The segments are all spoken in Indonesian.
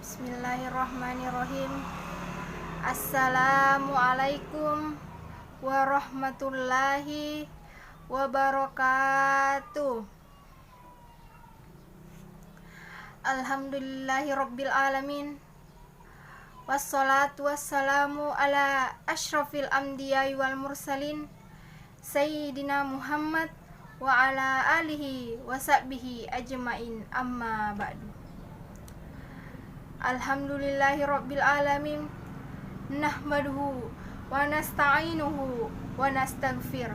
Bismillahirrahmanirrahim. Assalamualaikum warahmatullahi wabarakatuh. Alhamdulillahirabbil alamin. Wassalatu wassalamu ala asyrafil anbiya'i wal mursalin Sayyidina Muhammad wa ala alihi wa sahbihi ajmain, amma ba'du. Alhamdulillahirabbil alamin. Nahmaduhu wa nasta'inuhu wa nastaghfir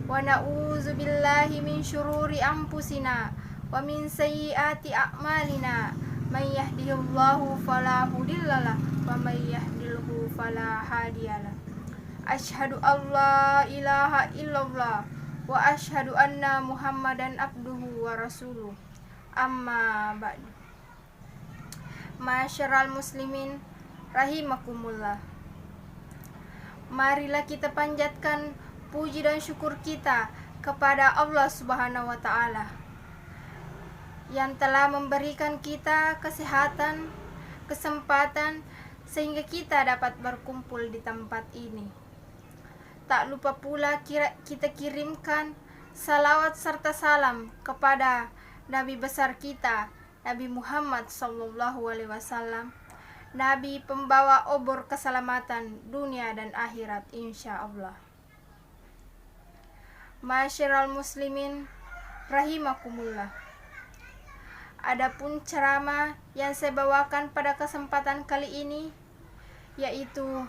wa na'udzu billahi min syururi anfusina wa min sayyiati a'malina. May yahdihillahu fala mudhillalah wa may yahdilhu fala hadiyalah. Asyhadu alla ilaha illallah wa asyhadu anna Muhammadan abduhu wa rasuluh. Amma ba'du. Masyarul muslimin rahimakumullah. Marilah kita panjatkan puji dan syukur kita kepada Allah Subhanahu wa taala yang telah memberikan kita kesehatan, kesempatan sehingga kita dapat berkumpul di tempat ini. Tak lupa pula kita kirimkan salawat serta salam kepada Nabi besar kita, Nabi Muhammad SAW, Nabi pembawa obor keselamatan dunia dan akhirat insyaallah. Masyarul muslimin rahimakumullah. Adapun ceramah yang saya bawakan pada kesempatan kali ini yaitu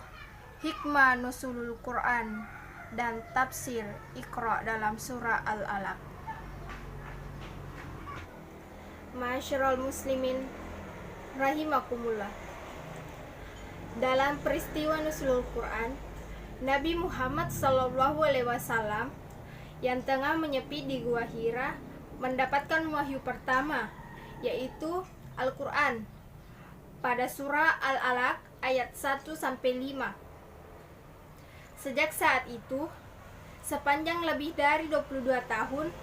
hikmah nuzulul Quran dan tafsir Iqra dalam surah Al-Alaq. Masyarul muslimin rahimakumullah. Dalam peristiwa nuzulul Quran, Nabi Muhammad SAW yang tengah menyepi di Gua Hira mendapatkan wahyu pertama, yaitu Al-Quran pada surah Al-Alaq ayat 1-5. Sejak saat itu, sepanjang lebih dari 22 tahun,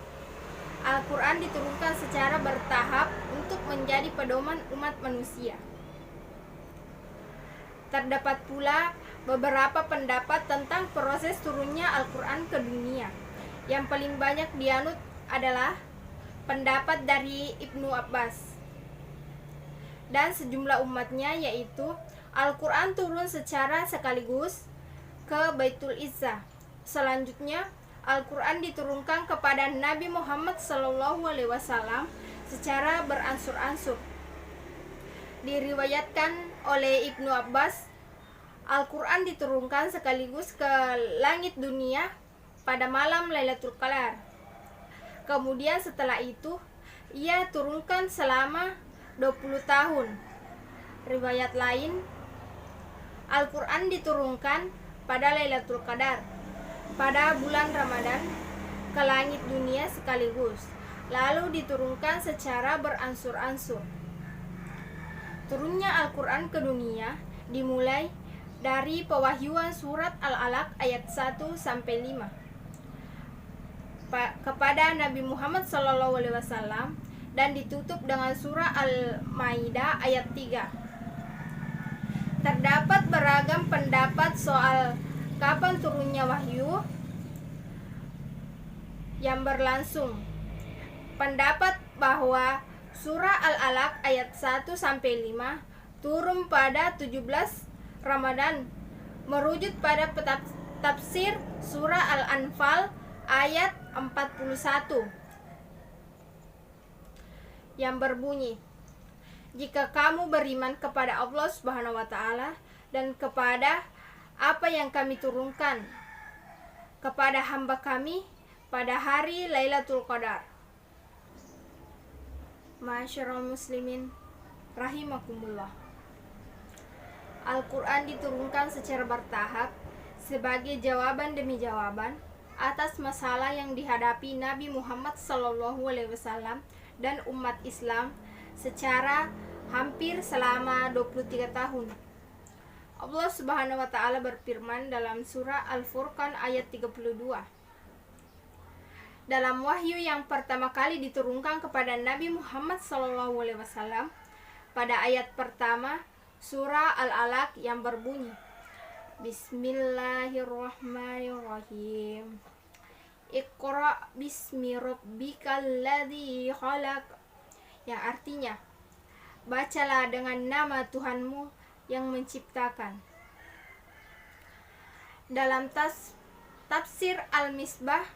Al-Quran diturunkan secara bertahap untuk menjadi pedoman umat manusia. Terdapat pula beberapa pendapat tentang proses turunnya Al-Quran ke dunia. Yang paling banyak dianut adalah pendapat dari Ibnu Abbas dan sejumlah umatnya, yaitu Al-Quran turun secara sekaligus ke Baitul Izzah. Selanjutnya Al-Quran diturunkan kepada Nabi Muhammad SAW secara beransur-ansur. Diriwayatkan oleh Ibnu Abbas, Al-Quran diturunkan sekaligus ke langit dunia pada malam Lailatul Qadar. Kemudian setelah itu ia turunkan selama 20 tahun. Riwayat lain, Al-Quran diturunkan pada Lailatul Qadar pada bulan Ramadan ke langit dunia sekaligus, lalu diturunkan secara beransur-ansur. Turunnya Al-Quran ke dunia dimulai dari pewahyuan surat Al-Alaq ayat 1-5 kepada Nabi Muhammad SAW dan ditutup dengan surah Al-Maidah ayat 3. Terdapat beragam pendapat soal kapan turunnya wahyu yang berlangsung. Pendapat bahwa surah Al-Alaq ayat 1-5 turun pada 17 Ramadan merujuk pada tafsir surah Al-Anfal ayat 41 yang berbunyi, "Jika kamu beriman kepada Allah Subhanahu wa taala dan kepada apa yang kami turunkan kepada hamba kami pada hari Lailatul Qadar." Masyarul muslimin rahimakumullah. Al-Quran diturunkan secara bertahap sebagai jawaban demi jawaban atas masalah yang dihadapi Nabi Muhammad SAW dan umat Islam secara hampir selama 23 tahun. Allah Subhanahu wa taala berfirman dalam surah Al-Furqan ayat 32. Dalam wahyu yang pertama kali diturunkan kepada Nabi Muhammad SAW pada ayat pertama surah Al-Alaq yang berbunyi Bismillahirrahmanirrahim. Iqra bismi rabbikal ladzi khalaq, yang artinya bacalah dengan nama Tuhanmu yang menciptakan. Dalam tafsir Al-Misbah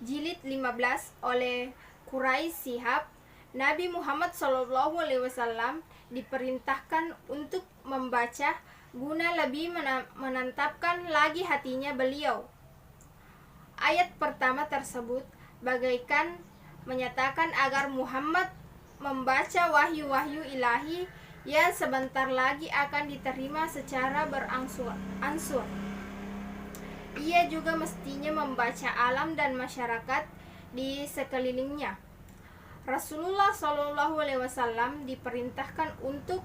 jilid 15 oleh Quraisy Shihab, Nabi Muhammad SAW diperintahkan untuk membaca guna lebih menantapkan lagi hatinya beliau. Ayat pertama tersebut bagaikan menyatakan agar Muhammad membaca wahyu-wahyu ilahi yang sebentar lagi akan diterima secara berangsur-angsur. Ia juga mestinya membaca alam dan masyarakat di sekelilingnya. Rasulullah SAW diperintahkan untuk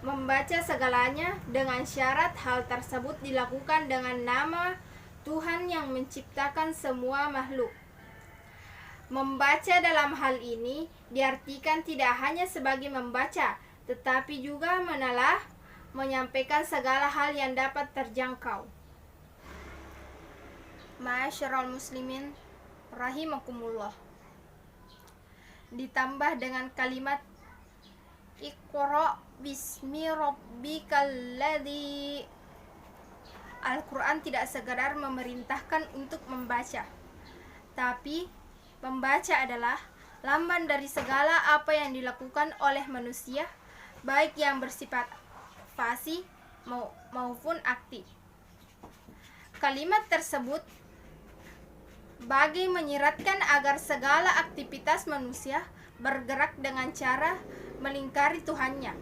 membaca segalanya dengan syarat hal tersebut dilakukan dengan nama Tuhan yang menciptakan semua makhluk. Membaca dalam hal ini diartikan tidak hanya sebagai membaca, tetapi juga menelah, menyampaikan segala hal yang dapat terjangkau. Ma'asyiral muslimin rahimakumullah. Ditambah dengan kalimat Iqra bismi rabbikal ladzi. Al-Quran tidak sekadar memerintahkan untuk membaca, tapi membaca adalah lamban dari segala apa yang dilakukan oleh manusia, baik yang bersifat fasih maupun aktif. Kalimat tersebut bagi menyiratkan agar segala aktivitas manusia bergerak dengan cara melingkari Tuhannya.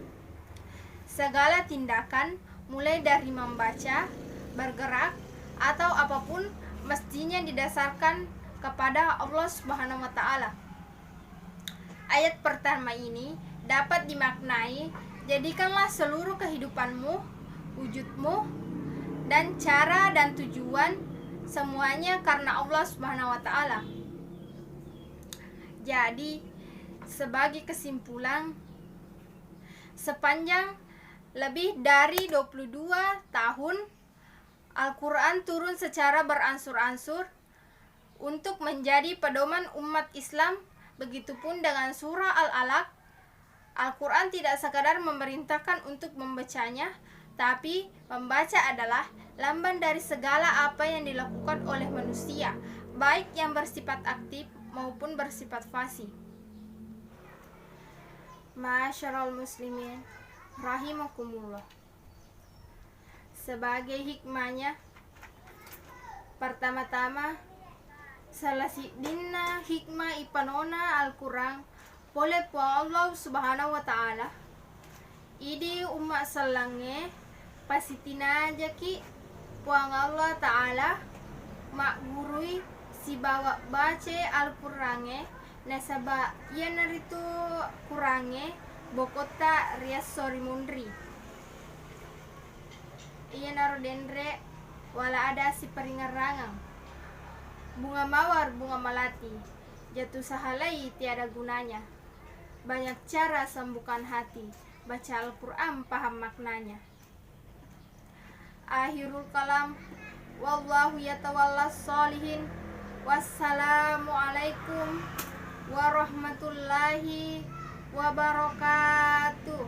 Segala tindakan, mulai dari membaca, bergerak, atau apapun, mestinya didasarkan kepada Allah Subhanahu wa Ta'ala. Ayat pertama ini dapat dimaknai, jadikanlah seluruh kehidupanmu, wujudmu, dan cara dan tujuan semuanya karena Allah Subhanahu wa Ta'ala. Jadi, sebagai kesimpulan, sepanjang lebih dari 22 tahun Al-Quran turun secara beransur-ansur untuk menjadi pedoman umat Islam. Begitupun dengan surah Al-Alaq. Al-Quran tidak sekadar memerintahkan untuk membacanya, tapi membaca adalah lamban dari segala apa yang dilakukan oleh manusia, baik yang bersifat aktif maupun bersifat fasih. Ma'asyiral muslimin rahimakumullah. Sebagai hikmahnya, pertama-tama salasidina hikmah ipanona Al-Quran oleh Allah Subhanahu wa Ta'ala. Idi umat salange pasitina jaki puang Allah Ta'ala mak gurui si bawa baca Al-Qurange nasaba ia naritu kurange bokota rias sori mundri iya naro dendre wala ada si peringarangang bunga mawar bunga malati jatuh sahalai tiada gunanya. Banyak cara sembuhkan hati, baca Al-Quran paham maknanya. Akhirul kalam, wallahu yatawallas sholihin. Wassalamualaikum warahmatullahi wabarakatuh.